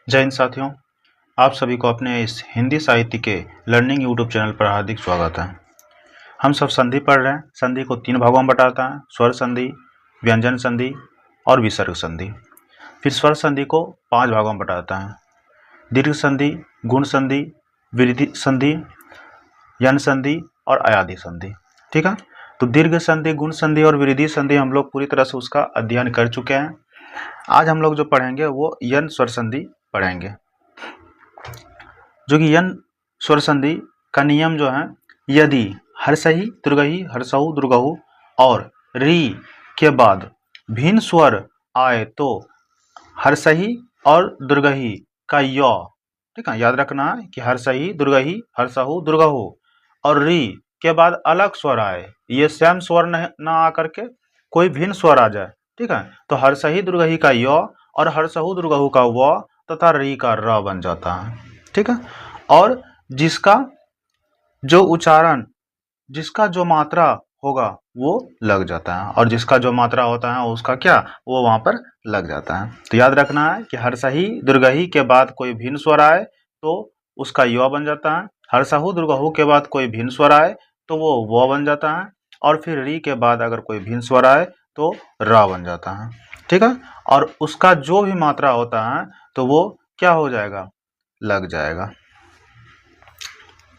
जय हिंद साथियों, आप सभी को अपने इस हिंदी साहित्य के लर्निंग यूट्यूब चैनल पर हार्दिक स्वागत है। हम सब संधि पढ़ रहे हैं। संधि को 3 भागों में बांटा है: स्वर संधि, व्यंजन संधि और विसर्ग संधि। फिर स्वर संधि को 5 भागों में बांटा है: दीर्घ संधि, गुण संधि, वृद्धि संधि, यन संधि और अयाधि संधि। ठीक है, तो दीर्घ संधि, गुण संधि और वृद्धि संधि हम लोग पूरी तरह से उसका अध्ययन कर चुके हैं। आज हम लोग जो पढ़ेंगे वो यन स्वर संधि पढ़ेंगे, जो कि यन स्वर संधि का नियम जो है, यदि हर्षहि दीर्घहि हर्षऊ दीर्घऊ और री के बाद भिन्न स्वर आए तो हर्षहि और दीर्घहि का य, ठीक है, याद रखना है कि हर्षहि दीर्घहि हर्षऊ दीर्घऊ और री के बाद अलग स्वर आए, ये सेम स्वर न आकर के कोई भिन्न स्वर आ जाए, ठीक है, तो हर्षहि दीर्घहि का य और हर्षऊ दीर्घऊ का व तथा री का र बन जाता है। ठीक है, और जिसका जो उच्चारण, जिसका जो मात्रा होगा वो लग जाता है, और जिसका जो मात्रा होता है उसका क्या, वो वहां पर लग जाता है। तो याद रखना है कि हर्षहि दीर्घहि के बाद कोई भिन्न स्वर आए तो उसका य बन जाता है, हर्षहु दीर्घहु के बाद कोई भिन्न स्वर आए तो वो व बन जाता है, और फिर री के बाद अगर कोई भिन्न स्वर आए तो र बन जाता है। ठीक है, और उसका जो भी मात्रा होता है तो वो क्या हो जाएगा, लग जाएगा।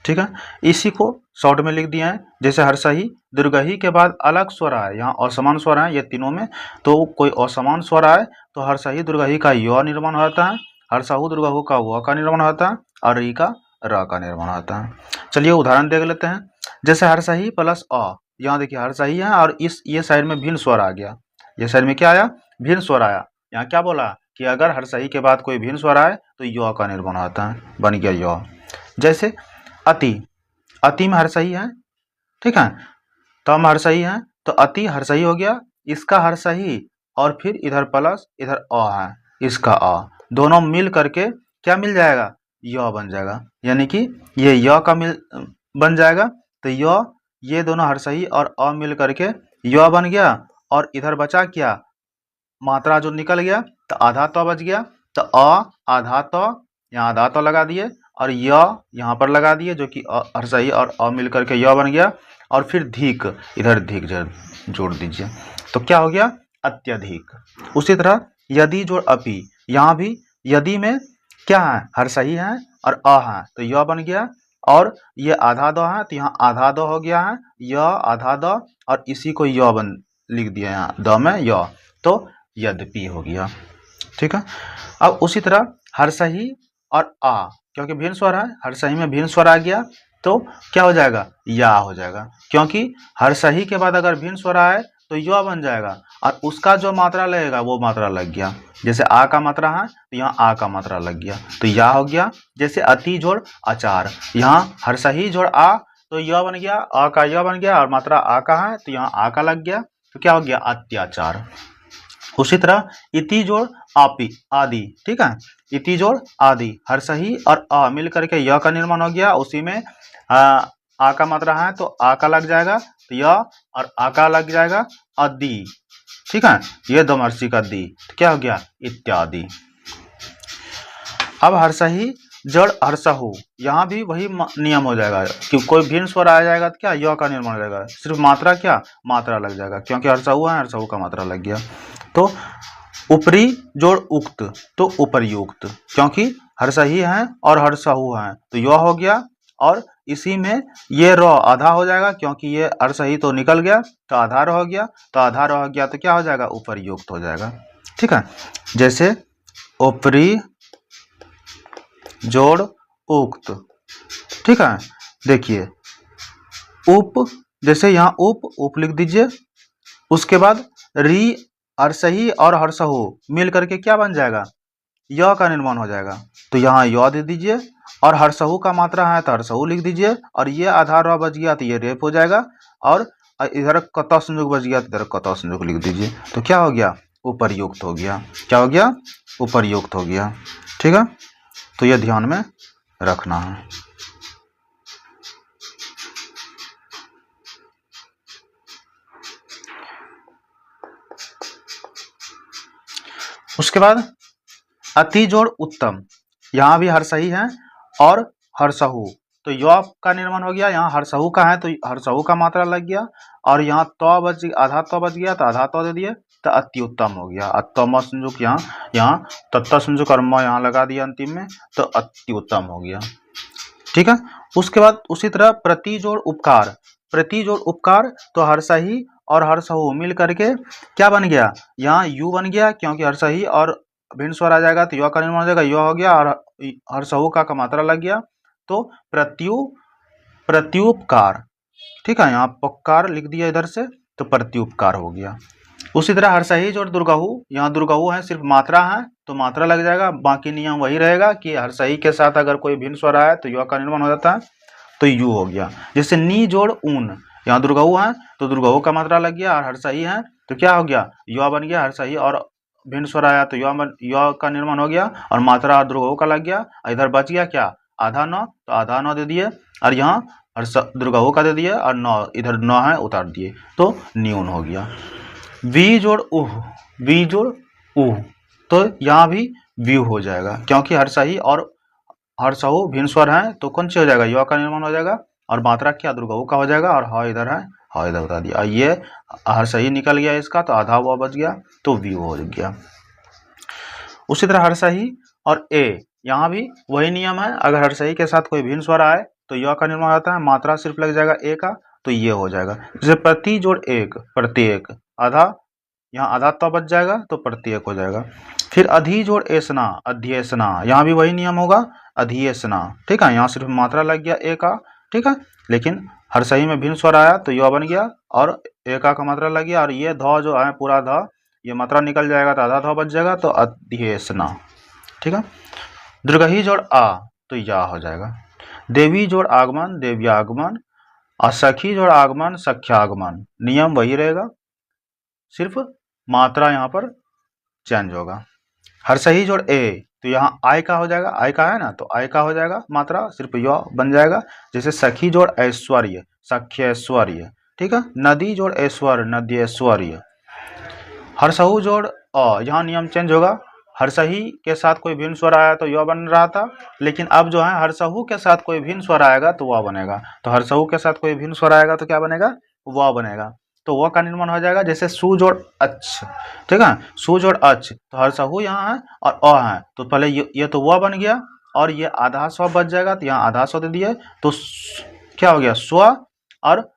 ठीक है, इसी को शॉर्ट में लिख दिया है। जैसे हर्षहि दीर्घहि के बाद अलग स्वर आए, यहाँ असमान स्वर है ये तीनों में, तो कोई असमान स्वर आए तो हर्षहि दीर्घहि का य निर्माण होता है, हर्षहु दीर्घहु का व का निर्माण होता है और री का र का निर्माण होता है। चलिए उदाहरण देख लेते हैं। जैसे हर्षहि प्लस अ, यहाँ देखिए हर्षहि है और इस ये साइड में भिन्न स्वर आ गया, ये साइड में क्या आया, भिन्न स्वर आया। यहाँ क्या बोला कि अगर हर्षहि के बाद कोई भिन्न स्वर आए तो य का निर्माण होता है, बन गया य। जैसे अति, अति में हर्षहि है, ठीक है, तो हम हर्षहि है तो अति हर्षहि हो गया, इसका हर्षहि और फिर इधर प्लस इधर अ है, इसका अ, दोनों मिल करके क्या मिल जाएगा, य बन जाएगा, यानी कि ये य का मिल बन जाएगा। तो य, ये दोनों हर्षहि और अ मिल करके य बन गया, और इधर बचा क्या, मात्रा जो निकल गया तो आधा तो बच गया, तो अ आधा तो, यहाँ आधा तो लगा दिए और य यहाँ पर लगा दिए, जो कि हर्षहि और अ मिल करके य बन गया, और फिर धिक, इधर धिक जोड़ दीजिए तो क्या हो गया, अत्यधिक। उसी तरह यदि जोड़ अपि, यहाँ भी यदि में क्या है, हर्षहि है और अ है तो य बन गया, और ये आधा द है तो यहाँ आधा द हो गया है, य आधा द और इसी को य बन लिख दिया, यहाँ द में य, तो यद्यपि हो गया। ठीक है, अब उसी तरह हर्षहि और आ, क्योंकि भिन्न स्वर है, हर्षहि में भिन्न स्वर आ गया तो क्या हो जाएगा, या हो जाएगा, क्योंकि हर्षहि के बाद अगर भिन्न स्वर आए तो य बन जाएगा, और उसका जो मात्रा लगेगा वो मात्रा लग गया। जैसे आ का मात्रा है तो यहाँ आ का मात्रा लग गया तो या हो गया। जैसे अति जोड़ अचार, यहाँ हर्षहि जोड़ आ तो य बन गया, अ का य बन गया और मात्रा आ का है तो यहाँ आ का लग गया, तो क्या हो गया, अत्याचार। उसी तरह इति जोड़ आपी आदि, ठीक है, इति जोड़ आदि, हर्षहि और अ मिल करके य का निर्माण हो गया, उसी में आ का मात्रा है तो आ का लग जाएगा, तो य और आ का लग जाएगा अदि, ठीक है, ये दमर्सी का दी, तो क्या हो गया, इत्यादि। अब हर्षहि जड़ हर्षहु, यहाँ भी वही नियम हो जाएगा कि कोई भिन्न स्वर आ जाएगा तो क्या, य का निर्माण हो जाएगा, सिर्फ मात्रा क्या, मात्रा लग जाएगा, क्योंकि हर्षहु है, हर्षहु का मात्रा लग गया। तो ऊपरी जोड़ उक्त तो उपर्युक्त, क्योंकि हर्षहि है और हर्षहु है तो य हो गया, और इसी में ये र आधा हो जाएगा, क्योंकि ये हर्षहि तो निकल गया तो आधार हो गया, तो आधार हो गया तो क्या हो जाएगा, उपर्युक्त हो जाएगा। ठीक है, जैसे ऊपरी जोड़ उक्त, ठीक है, देखिए उप, जैसे यहाँ उप लिख दीजिए, उसके बाद री हर्षहि और हर्षहु मिल करके क्या बन जाएगा, य का निर्माण हो जाएगा, तो यहाँ य दे दीजिए, और हर्षहु का मात्रा है तो हर्षहु लिख दीजिए, और ये आधार र बच गया तो ये रेप हो जाएगा, और इधर कतः संयुग बच गया तो इधर कतः संयुग लिख दीजिए, तो क्या हो गया, उपर्युक्त हो गया। क्या हो गया, उपर्युक्त हो गया। ठीक है, तो ये ध्यान में रखना है। उसके बाद अति जोड़ उत्तम, यहाँ भी हर्षही है और हर्षहु, तो य का निर्माण हो गया। यहाँ हर्षहु का है तो हर्षहु का मात्रा लग गया, और यहाँ तो बच आधा तो बच गया तो आधा तो दे दिए तो अति उत्तम हो गया। अत्तम संयुक्त यहाँ तत्त संयुक्त और म यहाँ लगा दिया अंतिम में, तो अति उत्तम हो गया। ठीक है। उसके बाद उसी तरह प्रति जोड़ उपकार, प्रति जोड़ उपकार तो हर्षही और हर्षहु मिल करके क्या बन गया, यहाँ यू बन गया, क्योंकि हर्षही और भिन्न स्वर आ जाएगा तो य का निर्माण हो जाएगा, य हो गया, और हर्षहु का मात्रा लग गया तो प्रत्युपकार। ठीक है, यहाँ पकार लिख दिया इधर से तो प्रत्युपकार हो गया। उसी तरह हर्षही जोड़ दुर्गहु, यहाँ दुर्गहु है सिर्फ मात्रा है तो मात्रा लग जाएगा, बाकी नियम वही रहेगा कि हर्षही के साथ अगर कोई भिन्न स्वर आए तो य का निर्माण हो जाता है तो यू हो गया। जैसे नी जोड़ ऊन, यहाँ दुर्गहु है तो दुर्गहु का मात्रा लग गया, और हर्षही है तो क्या हो गया, य बन गया, हर्षही और भिन्न स्वर आया तो य का निर्माण हो गया और मात्रा दुर्गहु का लग गया। इधर बच गया क्या, आधा नौ, तो आधा नौ दे दिए, और यहाँ दुर्गहु का दे दिए और नौ इधर नौ है उतार दिए तो न्यून हो गया। वी जोड़ उह, वी जोड़ उह, तो यहाँ भी व्यू हो जाएगा, क्योंकि हर्षही और हर्षहु भिन्न स्वर है तो कौन सी हो जाएगा, य का निर्माण हो जाएगा, और मात्रा क्या दुर्गहु का हो जाएगा, और ह इधर है, ह इधर उतार दिया, ये हर्षही निकल गया इसका तो आधा हुआ बच गया तो व्यू हो गया। उसी तरह हर्षही और ए, यहाँ भी वही नियम है, अगर हर्षही के साथ कोई भिन्न स्वर आए तो य का निर्माण होता है, मात्रा सिर्फ लग जाएगा ए का तो ये हो जाएगा। जैसे प्रति जोड़ एक, प्रत्येक, आधा, यहाँ आधा तो बच जाएगा तो प्रत्येक हो जाएगा। फिर अधि जोड़ एसना, अध्येसना, यहाँ भी वही नियम होगा, अधिएसना। ठीक है, यहाँ सिर्फ मात्रा लग गया ए का, ठीक है, लेकिन हर्षही में भिन्न स्वर आया तो य बन गया और ए का मात्रा लग गया, और ये ध जो है पूरा ध ये मात्रा निकल जाएगा तो आधा ध बच जाएगा तो अध्येसना। ठीक है। दीर्घही जोड़ आ तो या हो जाएगा। देवी जोड़ आगमन, देव्यागमन, और सखी जोड़ आगमन, सख्यागमन, नियम वही रहेगा, सिर्फ मात्रा यहाँ पर चेंज होगा। हर्षही जोड़ ए तो यहाँ आय का हो जाएगा, आय का है ना तो आय का हो जाएगा, मात्रा सिर्फ य बन जाएगा। जैसे सखी जोड़ ऐश्वर्य, सख्यैश्वर्य। ठीक है। नदी जोड़ ऐश्वर्य, नद्यैश्वर्य। हर्षहु जोड़ अ, यहाँ नियम चेंज होगा, हर्षही के साथ कोई भिन्न स्वर आया तो य बन रहा था, लेकिन अब जो है हर्षहु के साथ कोई भिन्न स्वर आएगा तो व बनेगा, तो हर्षहु के साथ कोई भिन्न स्वर आएगा तो क्या बनेगा, व बनेगा, तो व का निर्माण हो जाएगा। जैसे सु जोड़ अच्छ, ठीक है, सु जोड़ अच्छ तो हर्षहु यहाँ है और अ है तो पहले ये तो व बन गया, और ये आधा स्व बच जाएगा तो यहाँ आधा स्व दे दिए तो क्या हो गया, स्व, और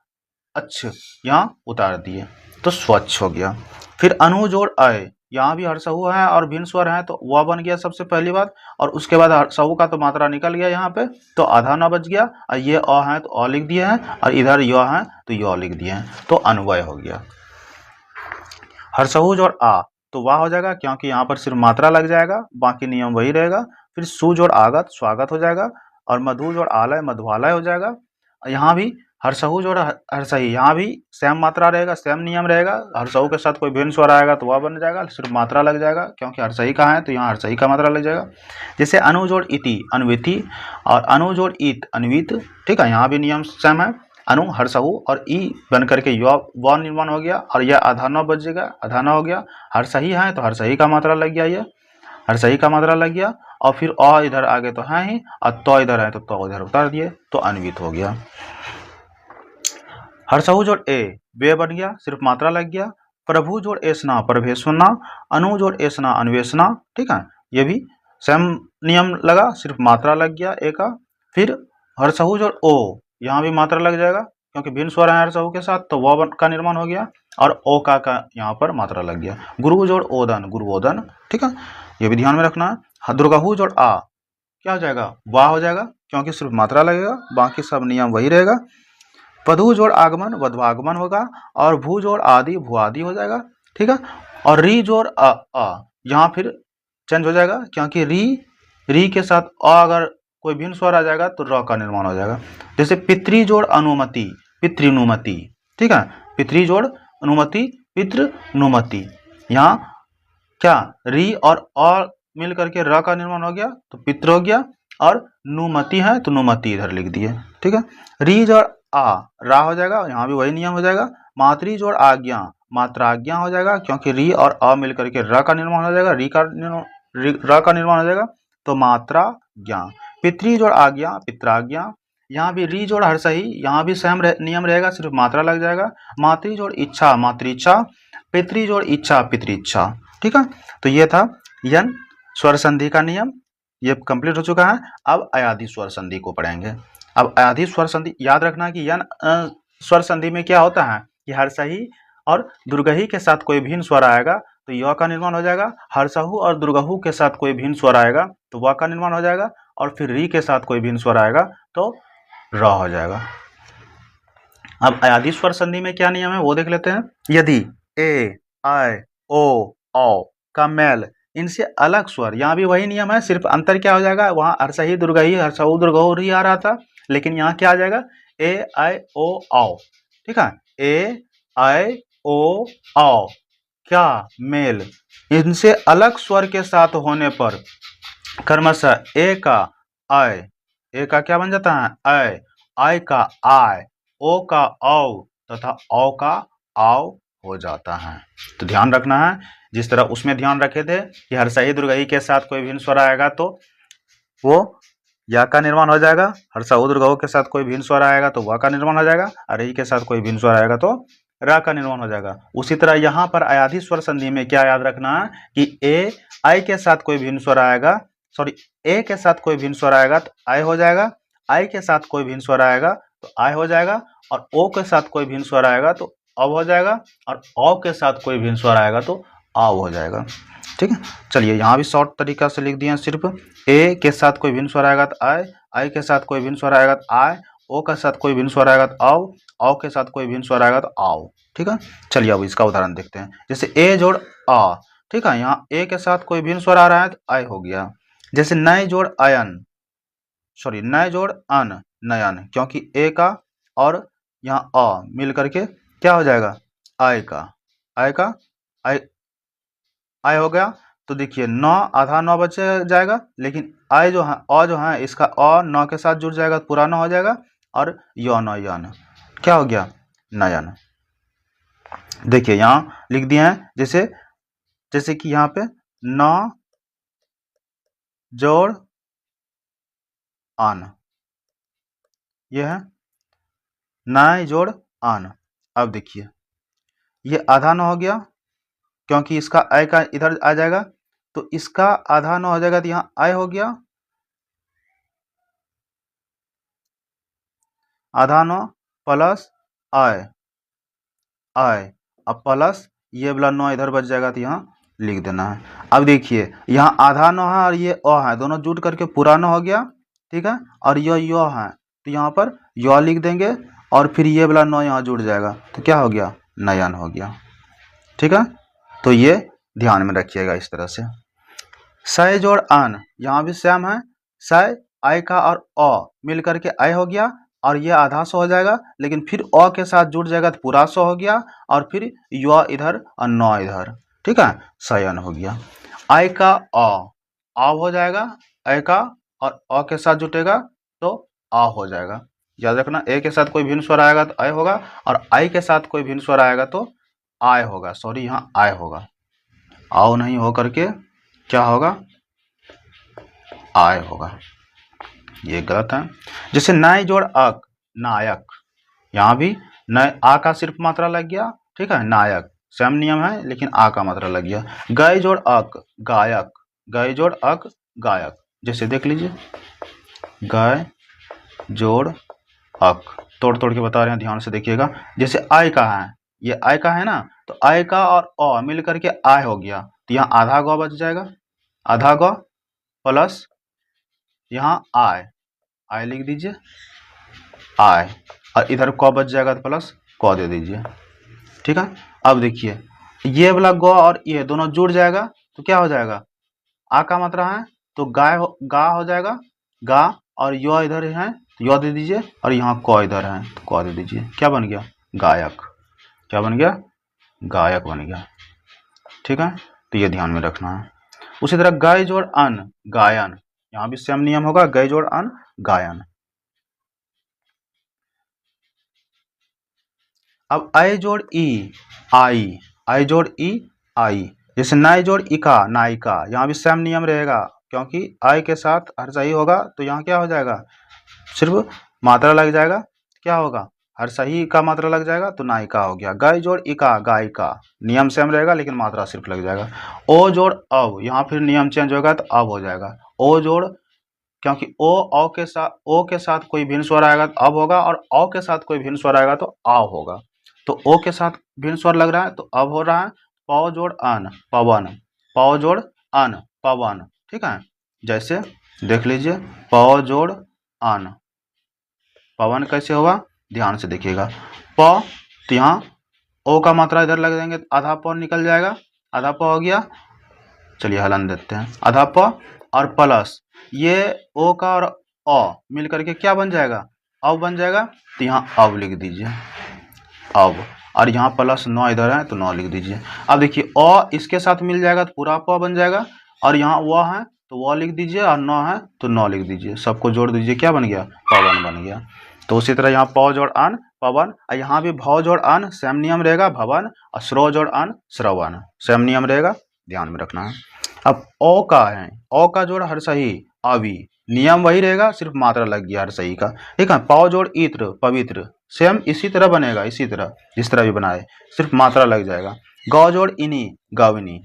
अच्छ यहाँ उतार दिए तो स्वच्छ हो गया। फिर अनु जोड़ अय, यहाँ भी हर्षहु है और भिन्न स्वर है तो वह बन गया सबसे पहली बात, और उसके बाद हर्षहु का तो मात्रा निकल गया यहाँ पे तो आधा न बच गया, और ये अ है तो अ लिख दिए हैं, और इधर य है तो य लिख दिए हैं तो अन्वय हो गया। हर्षहु जोड़ आ तो वाह हो जाएगा, क्योंकि यहाँ पर सिर्फ मात्रा लग जाएगा, बाकी नियम वही रहेगा। फिर सु जोड़ आगत, स्वागत हो जाएगा, और मधु जोड़ आलय, मधुआलय हो जाएगा। यहाँ भी हर्षहु जोड़ हर्षही, यहाँ भी सेम मात्रा रहेगा, सेम नियम रहेगा, हर्षहु के साथ कोई भिन्न स्वर आएगा तो वह बन जाएगा, सिर्फ मात्रा लग जाएगा, क्योंकि हर्षही का है तो यहाँ हर्षही का मात्रा लग जाएगा। जैसे अनु जोड़ इति, अन्विति, और अनु जोड़ इत, अन्वित। ठीक है, यहाँ भी नियम सेम है, अनु हर्षहु और ई बन करके व निर्माण हो गया, और यह आधा न बच जाएगा, आधा न हो गया। हर्षही है तो हर्षही का मात्रा लग गया, ये हर्षही का मात्रा लग गया, और फिर अ इधर आगे तो है ही, और तो इधर है तो इधर उतार दिए तो अन्वित हो गया। हर्षहु जोड़ ए, वे बन गया, सिर्फ मात्रा लग गया। प्रभु जोड़ एसना, प्रभेसना, अनु जोड़ एसना, अन्वेषणा। ठीक है, ये भी सेम नियम लगा, सिर्फ मात्रा लग गया ए का। फिर हर्षहु जोड़ ओ, यहाँ भी मात्रा लग जाएगा, क्योंकि भिन्न स्वर है हर्षहु के साथ तो व का निर्माण हो गया, और ओ का यहाँ पर मात्रा लग गया। गुरु जोड़ ओदन, गुरुओदन। ठीक है, ये भी ध्यान में रखना है। दुर्गहु जोड़ आ क्या हो जाएगा, वाह हो जाएगा, क्योंकि सिर्फ मात्रा लगेगा, बाकी सब नियम वही रहेगा। वधु जोड़ आगमन, वध्वागमन होगा, और भू जोड़ आदि, भूआदि हो जाएगा। ठीक है, और री जोड़ अ, यहाँ फिर चेंज हो जाएगा, क्योंकि री के साथ अ अगर कोई भिन्न स्वर आ जाएगा तो र का निर्माण हो जाएगा। जैसे पितृ जोड़ अनुमति, पितृनुमति। ठीक है, पितृ जोड़ अनुमति, पितृनुमति, यहाँ क्या री और अ मिल करके र का निर्माण हो गया तो पितृ हो गया, और नुमति है तो नुमति इधर लिख दिए। ठीक है, री जोड़ आ, रा हो जाएगा, यहाँ भी वही नियम हो जाएगा। मातृ जोड़ आज्ञा, मात्रा आज्ञा हो जाएगा, क्योंकि री और अ मिल करके र का निर्माण हो जाएगा, री का र का निर्माण हो जाएगा तो मात्रा ज्ञा। पितरी जोड़ आज्ञा पित्राज्ञा। यहाँ भी री जोड़ हर्षही, यहाँ भी सेम नियम रहेगा, सिर्फ मात्रा लग जाएगा। मातृ जोड़ इच्छा मातृच्छा। पितरी जोड़ इच्छा पितृच्छा। ठीक है, तो ये था यन स्वर संधि का नियम, ये कंप्लीट हो चुका है। अब अयाधी स्वर संधि को पढ़ेंगे। अब अयाधी स्वर संधि याद रखना कि यन स्वर संधि में क्या होता है कि हर्षही और दुर्गही के साथ कोई भिन्न स्वर आएगा तो य का निर्माण हो जाएगा। हर्षहु और दुर्गहु के साथ कोई भिन्न स्वर आएगा तो व का निर्माण हो जाएगा, और फिर री के साथ कोई भिन्न स्वर आएगा तो र हो जाएगा। अब अयाधी स्वर संधि में क्या नियम है वो देख लेते हैं। यदि ए, आई, ओ, औ का मेल इनसे अलग स्वर, यहाँ भी वही नियम है, सिर्फ अंतर क्या हो जाएगा, वहाँ हर्षही दुर्गही हर्षहु दुर्गहु री आ रहा था, लेकिन यहाँ क्या आ जाएगा ए, आई, ओ, औ। ठीक है, ए, आई, ओ, औ क्या मेल इनसे अलग स्वर के साथ होने पर क्रमशः ए का आय, ए का क्या बन जाता है आई का आय, ओ का औ तथा औ का आव हो जाता है। तो ध्यान रखना है, जिस तरह उसमें ध्यान रखे थे कि हर्षही दुर्गही के साथ कोई भिन्न स्वर आएगा तो वो या का निर्माण हो जाएगा, हर्षहु दुर्गहु के साथ कोई भिन्न स्वर आएगा तो व का निर्माण हो जाएगा, और ई के साथ कोई भिन्न स्वर आएगा तो रा का निर्माण हो जाएगा। उसी तरह यहाँ पर अयाधी स्वर संधि में क्या याद रखना है कि ए आई के साथ कोई भिन्न स्वर आएगा, सॉरी ए के साथ कोई भिन्न स्वर आएगा तो आई हो जाएगा, आई के साथ कोई भिन्न स्वर आएगा तो आई हो जाएगा, और ओ के साथ कोई भिन्न स्वर आएगा तो अब हो जाएगा, और औ के साथ कोई भिन्न स्वर आएगा तो आव हो जाएगा। ठीक है, चलिए यहाँ भी शॉर्ट तरीका से लिख दिए, सिर्फ ए के साथ कोई भिन्न स्वर आएगा तो आई के साथ कोई भिन्न स्वर आएगा तो आय, ओ के साथ कोई भिन्न स्वर आएगा तो औ के साथ कोई भिन्न स्वर आएगा तो आव। ठीक है, चलिए अब इसका उदाहरण देखते हैं। जैसे ए जोड़ आ, ठीक है, यहाँ ए के साथ कोई भिन्न स्वर आ रहा है तो आई हो गया। जैसे नय जोड़ अयन, सॉरी नय जोड़ अन नयन, क्योंकि ए का और यहाँ अ मिल करके क्या हो जाएगा आई का आई हो गया। तो देखिए 9 आधा 9 बच जाएगा, लेकिन आई जो है अ जो है इसका अ 9 के साथ जुड़ जाएगा पूरा 9 हो जाएगा, और यन क्या हो गया नयन। देखिए यहाँ लिख दिए हैं, जैसे कि यहाँ पे 9 जोड़ अन, ये है नय जोड़ अन। अब देखिए ये आधा 9 हो गया, क्योंकि इसका आई का इधर आ जाएगा तो इसका आधा 9 हो जाएगा, तो यहाँ आई हो गया आधा 9 प्लस आई, अब प्लस ये वाला 9 इधर बच जाएगा, तो यहाँ लिख देना है। अब देखिए यहाँ आधा 9 है और ये अ है, दोनों जुट करके पूरा 9 हो गया। ठीक है, और यो है तो यहाँ पर यो लिख देंगे, और फिर ये वाला 9 यहाँ जुड़ जाएगा तो क्या हो गया नयन हो गया। ठीक है, तो ये ध्यान में रखिएगा इस तरह से। सय जोड़ अन, यहाँ भी सेम है, सय आई का और अ मिल करके आई हो गया, और ये आधा 100 हो जाएगा, लेकिन फिर अ के साथ जुड़ जाएगा तो पूरा 100 हो गया, और फिर य इधर और 9 इधर। ठीक है, सयन हो गया। आई का आव हो जाएगा, आई का और अ के साथ जुटेगा तो आ हो जाएगा। याद रखना, ए के साथ कोई भिन्न स्वर आएगा तो आई होगा, और आई के साथ कोई भिन्न स्वर आएगा तो आय होगा, सॉरी यहाँ आय होगा, आओ नहीं हो करके क्या होगा आय होगा, ये गलत है। जैसे नय जोड़ अक नायक, यहाँ भी नय आ का सिर्फ मात्रा लग गया। ठीक है, नायक सेम नियम है, लेकिन आ का मात्रा लग गया। गय जोड़ अक गायक, गय जोड़ अक गायक, जैसे देख लीजिए गय जोड़ अक, तोड़ तोड़ के बता रहे हैं, ध्यान से देखिएगा। जैसे आई का है, ये आई का है ना, तो आई का और अ मिल करके आय हो गया, तो यहाँ आधा गौ बच जाएगा, आधा गौ प्लस यहाँ आय लिख दीजिए आय, और इधर क बच जाएगा तो प्लस क दे दीजिए। ठीक है, अब देखिए ये वाला गौ और ये दोनों जुड़ जाएगा तो क्या हो जाएगा, आ का मात्रा है तो गा हो जाएगा, गा, और यो इधर है तो यो दे दीजिए, और यहाँ क इधर है तो क दे दीजिए, क्या बन गया गायक, क्या बन गया गायक बन गया। ठीक है, तो ये ध्यान में रखना है। उसी तरह गय जोड़ अन गायन, यहाँ भी सेम नियम होगा, गय जोड़ अन गायन। अब आई जोड़ ई आई, आई जोड़ ई आई, जैसे नाई जोड़ इका नायिका, यहाँ भी सेम नियम रहेगा, क्योंकि आय के साथ हर्षाई होगा तो यहाँ क्या हो जाएगा, सिर्फ मात्रा लग जाएगा, क्या होगा, हर्षाई का मात्रा लग जाएगा तो नायिका हो गया। गाय जोड़ इका गायिका, नियम सेम रहेगा लेकिन मात्रा सिर्फ लग जाएगा। ओ जोड़ अब, यहाँ फिर नियम चेंज होगा तो अब हो जाएगा। ओ जोड़, क्योंकि ओ के साथ कोई भिन्न स्वर आएगा तो अब होगा, और औ के साथ कोई भिन्न स्वर आएगा तो आ होगा। तो ओ के साथ भिन्न स्वर लग रहा है तो अब हो रहा है पौ जोड़ अन पवन, पौ जोड़ अन पवन, ठीक है। जैसे देख लीजिए पौ जोड़ अन पवन कैसे होगा, ध्यान से देखिएगा। प, तो यहाँ ओ का मात्रा इधर लग देंगे, आधा प निकल जाएगा, आधा प हो गया। चलिए हलन देते हैं, आधा प और प्लस ये ओ का और अ मिल करके क्या बन जाएगा, अब बन जाएगा। तो यहाँ अब लिख दीजिए अब, और यहाँ प्लस 9 इधर है तो 9 लिख दीजिए। अब देखिए अ इसके साथ मिल जाएगा तो पूरा प बन जाएगा, और यहाँ व है तो व लिख दीजिए, और 9 है तो 9 लिख दीजिए, सबको जोड़ दीजिए, क्या बन गया, पवन बन गया। तो उसी तरह यहाँ प जोड़ अन पवन, और यहाँ भी भ जोड़ अन सेम नियम रहेगा भवन, और श्रो जोड़ अन श्रवण सेम नियम रहेगा, ध्यान में रखना है। अब ओ का है, ओ का जोड़ हर्षही अवि, नियम वही रहेगा सिर्फ मात्रा लग गया हर्षही का, ठीक है। पौ जोड़ इत्र पवित्र, सेम इसी तरह बनेगा, इसी तरह जिस तरह भी बनाए, सिर्फ मात्रा लग जाएगा। गौ जोड़ इनी गविनी,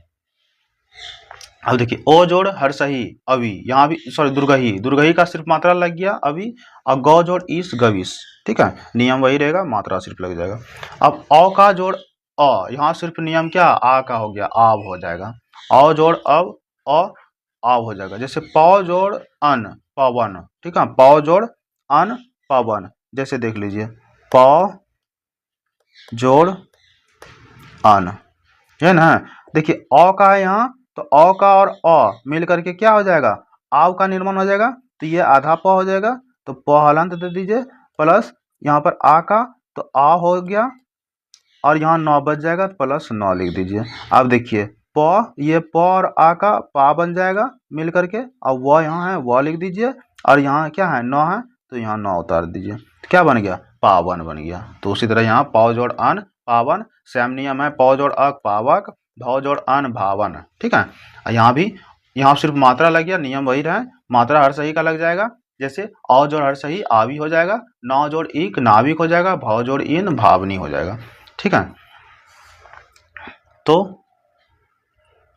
अब देखिए ओ जोड़ हर्षही अवि, यहाँ भी सॉरी दुर्गही, दुर्गही का सिर्फ मात्रा लग गया अवि, और गौ जोड़ ईस गविस, ठीक है, नियम वही रहेगा, मात्रा सिर्फ लग जाएगा। अब औ का जोड़ अ, यहाँ सिर्फ नियम क्या आ का हो गया, आव हो जाएगा। औ जोड़ अब अ आव हो जाएगा। जैसे पौ जोड़ अन पवन, ठीक है, पौ जोड़ अन पवन, जैसे देख लीजिए पौ जोड़ अन, है ना। देखिए अ का है यहाँ, तो अ का और अ मिल करके क्या हो जाएगा, आव का निर्माण हो जाएगा, तो ये आधा प हो जाएगा, तो प हलंत दे दीजिए, प्लस यहाँ पर आ का तो आ हो गया, और यहाँ 9 बच जाएगा तो प्लस 9 लिख दीजिए। अब देखिए प, ये प और आ का पा बन जाएगा मिल करके, अब व यहाँ है व लिख दीजिए, और यहाँ क्या है 9 है तो यहाँ 9 उतार दीजिए, क्या बन गया, पावन बन गया। तो उसी तरह यहाँ पौ जोड़ अन पावन सेम नियम है, पौ जोड़ अक पावक, भौ जोड़ अन भावन, ठीक है। यहाँ भी यहाँ सिर्फ मात्रा लग गया, नियम वही रहे, मात्रा हर सही का लग जाएगा। जैसे औ जोड़ हर सही आवी हो जाएगा, नौ जोड़ इक नाविक हो जाएगा, भौ जोड़ इन भावनी हो जाएगा, ठीक है। तो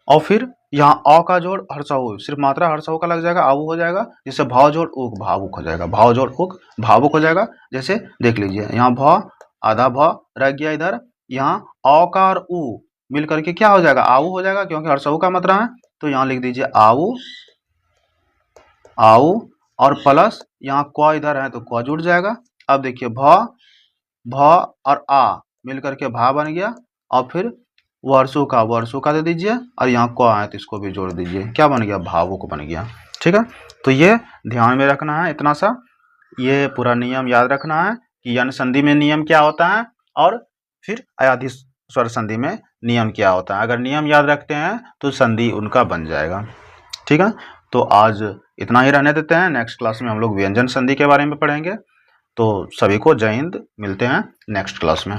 और फिर यहाँ अ का जोड़ हर्षऊ, सिर्फ मात्रा हर्षऊ का लग जाएगा, आऊ हो जाएगा। जैसे भाव जोड़ उक भावुक हो जाएगा, भाव जोड़ उक भावुक हो जाएगा। जैसे देख लीजिए यहाँ भ आधा भ रह गया इधर, यहाँ अ का और उ मिल करके क्या हो जाएगा, आऊ हो जाएगा, क्योंकि हर्षऊ का मात्रा है, तो यहाँ लिख दीजिए आऊ आऊ, और प्लस यहाँ क इधर है तो क जुड़ जाएगा। अब देखिए भ और आ मिल करके भा बन गया, और फिर वर्षों का दे दीजिए, और यहाँ क है तो इसको भी जोड़ दीजिए, क्या बन गया, भावुक बन गया, ठीक है। तो ये ध्यान में रखना है, इतना सा ये पूरा नियम याद रखना है कि यन संधि में नियम क्या होता है, और फिर अयाधि स्वर संधि में नियम क्या होता है। अगर नियम याद रखते हैं तो संधि उनका बन जाएगा, ठीक है। तो आज इतना ही रहने देते हैं, नेक्स्ट क्लास में हम लोग व्यंजन संधि के बारे में पढ़ेंगे। तो सभी को जय हिंद, मिलते हैं नेक्स्ट क्लास में।